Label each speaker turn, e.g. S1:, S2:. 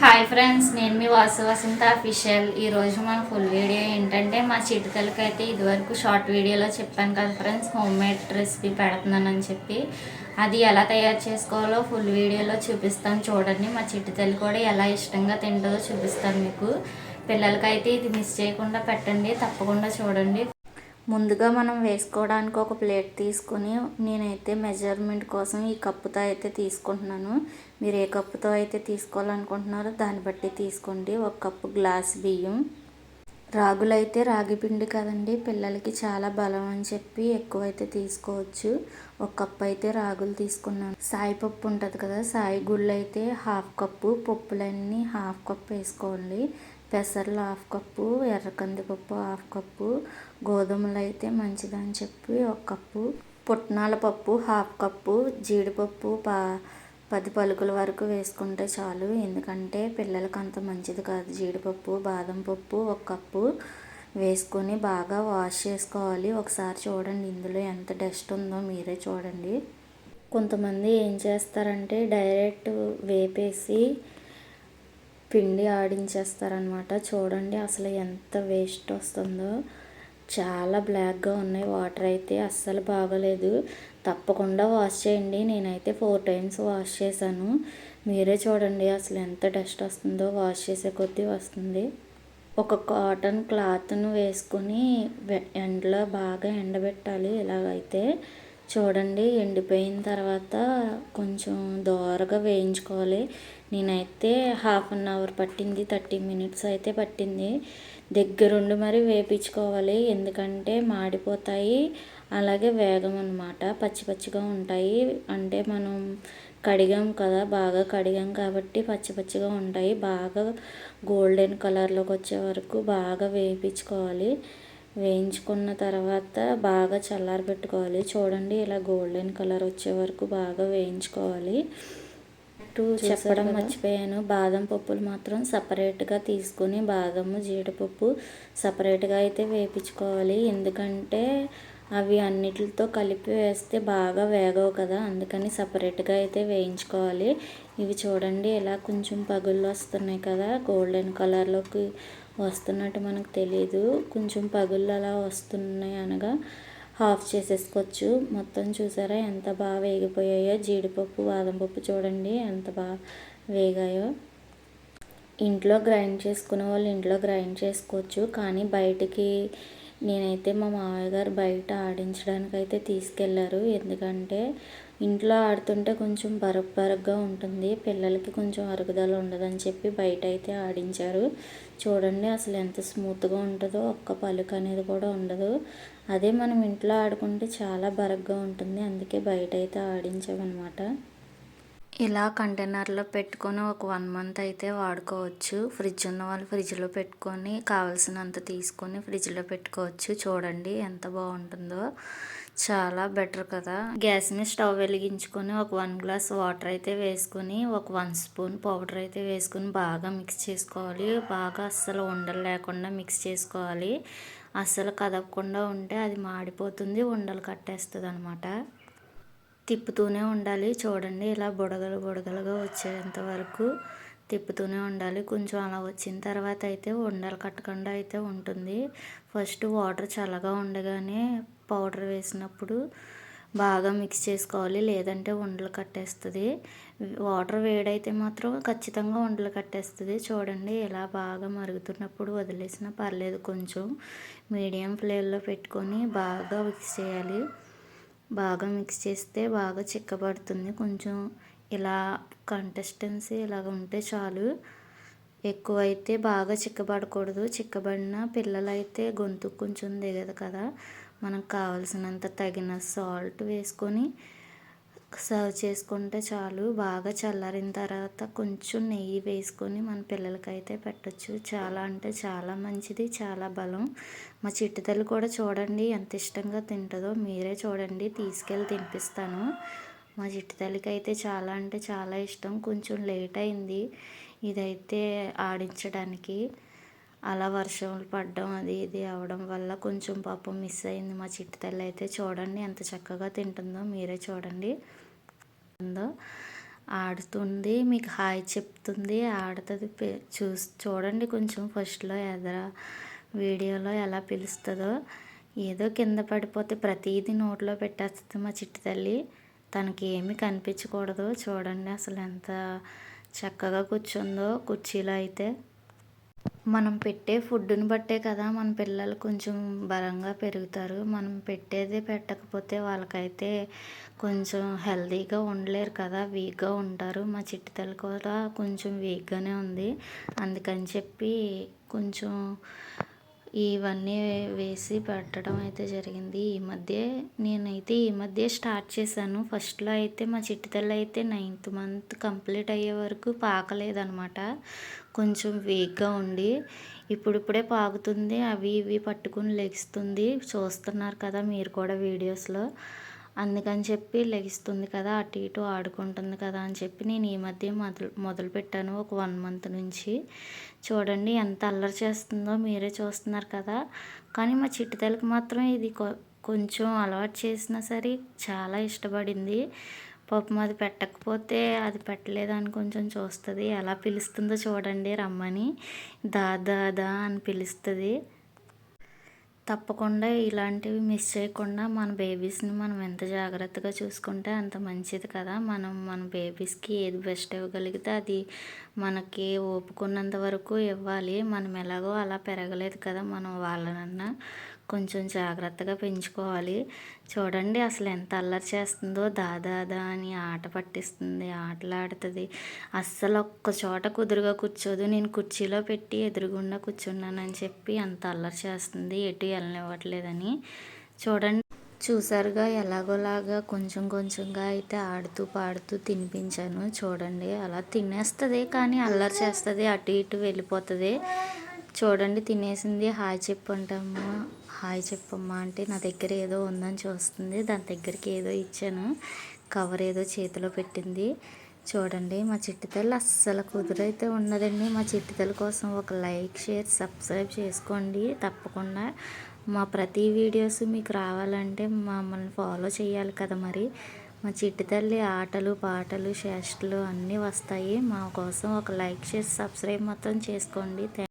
S1: Hi friends, నేను మీ వసంత official. ఈరోజు మన ఫుల్ వీడియో ఏంటంటే మా చిటితలకైతే ఇదివరకు షార్ట్ వీడియోలో చెప్పాను కదా ఫ్రెండ్స్, హోమ్ మేడ్ రెసిపీ పెడుతున్నానని చెప్పి. అది ఎలా తయారు చేసుకోవాలో ఫుల్ వీడియోలో చూపిస్తాను చూడండి. మా చిటితల్లి కూడా ఎలా ఇష్టంగా తింటుందో చూపిస్తాను మీకు. పిల్లలకైతే ఇది మిస్ చేయకుండా పెట్టండి, తప్పకుండా చూడండి. ముందుగా మనం వేసుకోవడానికి ఒక ప్లేట్ తీసుకొని నేనైతే మెజర్మెంట్ కోసం ఈ కప్పుతో అయితే తీసుకుంటున్నాను. మీరు ఏ కప్పుతో అయితే తీసుకోవాలనుకుంటున్నారో దాన్ని బట్టి తీసుకోండి. ఒక కప్పు గ్లాస్ బియ్యం. రాగులు అయితే రాగి పిండి కదండి, పిల్లలకి చాలా బలం అని చెప్పి ఎక్కువైతే తీసుకోవచ్చు. ఒక కప్పు అయితే రాగులు తీసుకున్నాను. సాయి పప్పు ఉంటుంది కదా, సాయి గుళ్ళు అయితే హాఫ్ కప్పు, పప్పులన్నీ హాఫ్ కప్పు వేసుకోండి. పెసర్లు హాఫ్ కప్పు, ఎర్ర కందిపప్పు హాఫ్ కప్పు, గోధుమలు అయితే మంచిదని చెప్పి ఒక కప్పు, పుట్నాల పప్పు హాఫ్ కప్పు, జీడిపప్పు 10 పలుకుల వరకు వేసుకుంటే చాలు, ఎందుకంటే పిల్లలకి అంత మంచిది కాదు. జీడిపప్పు, బాదం పప్పు ఒక కప్పు వేసుకొని బాగా వాష్ చేసుకోవాలి. ఒకసారి చూడండి ఇందులో ఎంత డస్ట్ ఉందో మీరే చూడండి. కొంతమంది ఏం చేస్తారంటే డైరెక్ట్ వేపేసి పిండి ఆడించేస్తారనమాట. చూడండి అసలు ఎంత వేస్ట్ వస్తుందో. చాలా బ్లాక్గా ఉన్నాయి వాటర్ అయితే, అస్సలు బాగోలేదు. తప్పకుండా వాష్ చేయండి. నేనైతే 4 టైమ్స్ వాష్ చేశాను. మీరే చూడండి అసలు ఎంత డస్ట్ వస్తుందో, వాష్ చేసే కొద్దీ వస్తుంది. ఒక కాటన్ క్లాత్ను వేసుకొని ఎండలో బాగా ఎండబెట్టాలి. ఇలాగైతే చూడండి ఎండిపోయిన తర్వాత కొంచెం దోరగా వేయించుకోవాలి. నేనైతే హాఫ్ అన్ అవర్ పట్టింది, 30 మినిట్స్ అయితే పట్టింది. దగ్గరుండి మరి వేపించుకోవాలి, ఎందుకంటే మాడిపోతాయి, అలాగే వేగం అన్నమాట, పచ్చి పచ్చిగా ఉంటాయి. అంటే మనం కడిగాం కదా, బాగా కడిగాం కాబట్టి పచ్చి పచ్చిగా ఉంటాయి. బాగా గోల్డెన్ కలర్లోకి వచ్చే వరకు బాగా వేయించుకోవాలి. వేయించుకున్న తర్వాత బాగా చల్లారబెట్టుకోవాలి. చూడండి ఇలా గోల్డెన్ కలర్ వచ్చే వరకు బాగా వేయించుకోవాలి. చెప్పడం మర్చిపోయాను, బాదం పప్పులు మాత్రం సపరేట్గా తీసుకొని బాదము, జీడిపప్పు సపరేట్గా అయితే వేయించుకోవాలి. ఎందుకంటే అవి అన్నిటితో కలిపి వేస్తే బాగా వేగవు కదా, అందుకని సపరేట్గా అయితే వేయించుకోవాలి. ఇవి చూడండి ఇలా కొంచెం పగుళ్ళు వస్తున్నాయి కదా, గోల్డెన్ కలర్లోకి వస్తున్నట్టు మనకు తెలియదు, కొంచెం పగుళ్ళు అలా వస్తున్నాయి అనగా హాఫ్ చేసేసుకోవచ్చు. మొత్తం చూసారా ఎంత బాగా వేగిపోయాయో. జీడిపప్పు, బాదం పప్పు చూడండి ఎంత బాగా వేగాయో. ఇంట్లో గ్రైండ్ చేసుకునే వాళ్ళు ఇంట్లో గ్రైండ్ చేసుకోవచ్చు, కానీ బయటికి నేనైతే మా మామయ్య గారు బయట ఆడించడానికి అయితే తీసుకెళ్లారు. ఎందుకంటే ఇంట్లో ఆడుతుంటే కొంచెం బరగ్గా ఉంటుంది, పిల్లలకి కొంచెం అరుగుదల ఉండదని చెప్పి బయట అయితే ఆడించారు. చూడండి అసలు ఎంత స్మూత్గా ఉంటుందో, ఒక్క పలుకు అనేది కూడా ఉండదు. అదే మనం ఇంట్లో ఆడుకుంటే చాలా బరగ్గా ఉంటుంది, అందుకే బయట అయితే ఆడించామన్నమాట. ఇలా కంటైనర్లో పెట్టుకొని ఒక 1 మంత్ అయితే వాడుకోవచ్చు. ఫ్రిడ్జ్ ఉన్న వాళ్ళు ఫ్రిడ్జ్లో పెట్టుకొని కావాల్సినంత తీసుకొని ఫ్రిడ్జ్లో పెట్టుకోవచ్చు. చూడండి ఎంత బాగుంటుందో, చాలా బెటర్ కదా. గ్యాస్ మీద స్టవ్ వెలిగించుకొని ఒక 1 గ్లాస్ వాటర్ అయితే వేసుకొని ఒక 1 స్పూన్ పౌడర్ అయితే వేసుకొని బాగా మిక్స్ చేసుకోవాలి. బాగా అస్సలు ఉండలు లేకుండా మిక్స్ చేసుకోవాలి. అస్సలు కదపకుండా ఉంటే అది మాడిపోతుంది, ఉండలు కట్టేస్తుంది అనమాట. తిప్పుతూనే ఉండాలి. చూడండి ఇలా బుడగలుగా వచ్చేంత వరకు తిప్పుతూనే ఉండాలి. కొంచెం అలా వచ్చిన తర్వాత అయితే ఉండలు కట్టకుండా అయితే ఉంటుంది. ఫస్ట్ వాటర్ చల్లగా ఉండగానే పౌడర్ వేసినప్పుడు బాగా మిక్స్ చేసుకోవాలి, లేదంటే ఉండలు కట్టేస్తుంది. వాటర్ వేడైతే మాత్రం ఖచ్చితంగా ఉండలు కట్టేస్తుంది. చూడండి ఇలా బాగా మరుగుతున్నప్పుడు వదిలేసినా పర్లేదు, కొంచెం మీడియం ఫ్లేమ్లో పెట్టుకొని బాగా మిక్స్ చేయాలి. బాగా మిక్స్ చేస్తే బాగా చిక్కబడుతుంది. కొంచెం ఇలా కన్సిస్టెన్సీ ఇలాగ ఉంటే చాలు, ఎక్కువైతే బాగా చిక్కబడకూడదు. చిక్కబడిన పిల్లలైతే గొంతుకు కొంచెం దిగదు కదా. మనకు కావాల్సినంత తగిన సాల్ట్ వేసుకొని సర్వ్ చేసుకుంటే చాలు. బాగా చల్లారిన తర్వాత కొంచెం నెయ్యి వేసుకొని మన పిల్లలకైతే పెట్టచ్చు. చాలా అంటే చాలా మంచిది, చాలా బలం. మా చిట్టి తల్లి కూడా చూడండి ఎంత ఇష్టంగా తింటుందో, మీరే చూడండి, తీసుకెళ్ళి తినిపిస్తాను. మా చిట్టి తల్లికి అయితే చాలా అంటే చాలా ఇష్టం. కొంచెం లేట్ అయింది ఇదైతే ఆడించడానికి, అలా వర్షాలు పడడం అది ఇది అవడం వల్ల కొంచెం పాపం మిస్ అయింది మా చిట్టి తల్లి అయితే. చూడండి ఎంత చక్కగా తింటుందో, మీరే చూడండి. ఆడుతుంది, మీకు హాయ్ చెప్తుంది, ఆడుతుంది. చూడండి కొంచెం ఫస్ట్లో వీడియోలో ఎలా పిలుస్తుందో. ఏదో కింద పడిపోతే ప్రతిదీ నోట్లో పెట్టేస్తుంది మా చిట్టి తల్లి. తనకి ఏమీ కనిపించకూడదు. చూడండి అసలు ఎంత చక్కగా కూర్చుందో కుర్చీలో అయితే. మనం పెట్టే ఫుడ్ని బట్టే కదా మన పిల్లలు కొంచెం బలంగా పెరుగుతారు. మనం పెట్టేది పెట్టకపోతే వాళ్ళకైతే కొంచెం హెల్తీగా ఉండలేరు కదా, వీక్గా ఉంటారు. మా చిట్టి తల్లి కూడా కొంచెం వీక్గానే ఉంది. అందుకని చెప్పి కొంచెం ఇవన్నీ వేసి పెట్టడం అయితే జరిగింది. నేనైతే ఈ మధ్య స్టార్ట్ చేశాను. ఫస్ట్లో అయితే మా చిట్టి తల్లి అయితే 9th మంత్ కంప్లీట్ అయ్యే వరకు పాకలేదనమాట. కొంచెం వీక్గా ఉండి ఇప్పుడిప్పుడే పాకుతుంది. అవి ఇవి పట్టుకుని లెగుస్తుంది. చూస్తున్నారు కదా మీరు కూడా వీడియోస్లో. అందుకని చెప్పి లెగిస్తుంది కదా, అటు ఇటు ఆడుకుంటుంది కదా అని చెప్పి నేను ఈ మధ్య మొదలుపెట్టాను ఒక 1 మంత్ నుంచి. చూడండి ఎంత అల్లరి చేస్తుందో మీరే చూస్తున్నారు కదా. కానీ మా చిట్టి తల్లికి మాత్రం ఇది కొంచెం అలవాటు చేసినా సరే చాలా ఇష్టపడింది. పాపం అది పెట్టకపోతే అది పెట్టలేదని కొంచెం చూస్తుంది. ఎలా పిలుస్తుందో చూడండి, రమ్మని దా దా దా అని పిలుస్తుంది. తప్పకుండా ఇలాంటివి మిస్ చేయకుండా మన బేబీస్ని మనం ఎంత జాగ్రత్తగా చూసుకుంటే అంత మంచిది కదా. మనం మన బేబీస్కి ఏది బెస్ట్ ఇవ్వగలిగితే అది మనకి ఓపుకున్నంత వరకు ఇవ్వాలి. మనం ఎలాగో అలా పెరగలేదు కదా, మనం వాళ్ళనన్నా కొంచెం జాగ్రత్తగా పెంచుకోవాలి. చూడండి అసలు ఎంత అల్లరి చేస్తుందో. దాదా అని ఆట పట్టిస్తుంది, ఆటలాడుతుంది. అస్సలు ఒక్క చోట కుదురుగా కూర్చోదు. నేను కుర్చీలో పెట్టి ఎదురుగుండా కూర్చున్నానని చెప్పి అంత అల్లరి చేస్తుంది, ఎటు వెళ్ళనివ్వట్లేదని. చూడండి చూసారుగా ఎలాగోలాగా కొంచెం కొంచెంగా అయితే ఆడుతూ పాడుతూ తినిపించాను. చూడండి అలా తినేస్తుంది, కానీ అల్లరి చేస్తుంది, అటు ఇటు వెళ్ళిపోతుంది. చూడండి తినేసింది. హాయ్ చెప్పు అంటాము. హాయ్ చెప్పమ్మా అంటే నా దగ్గర ఏదో ఉందని చూస్తుంది. దాని దగ్గరికి ఏదో ఇచ్చాను, కవర్ ఏదో చేతిలో పెట్టింది. చూడండి మా చిట్టి తల్లి అస్సలు కుదురైతే ఉన్నదండి. మా చిట్టి తల్లి కోసం ఒక లైక్, షేర్, సబ్స్క్రైబ్ చేసుకోండి తప్పకుండా. మా ప్రతి వీడియోస్ మీకు రావాలంటే మమ్మల్ని ఫాలో చేయాలి కదా మరి. మా చిట్టి తల్లి ఆటలు పాటలు చేష్టలు అన్నీ వస్తాయి. మా కోసం ఒక లైక్, షేర్, సబ్స్క్రైబ్ మొత్తం చేసుకోండి.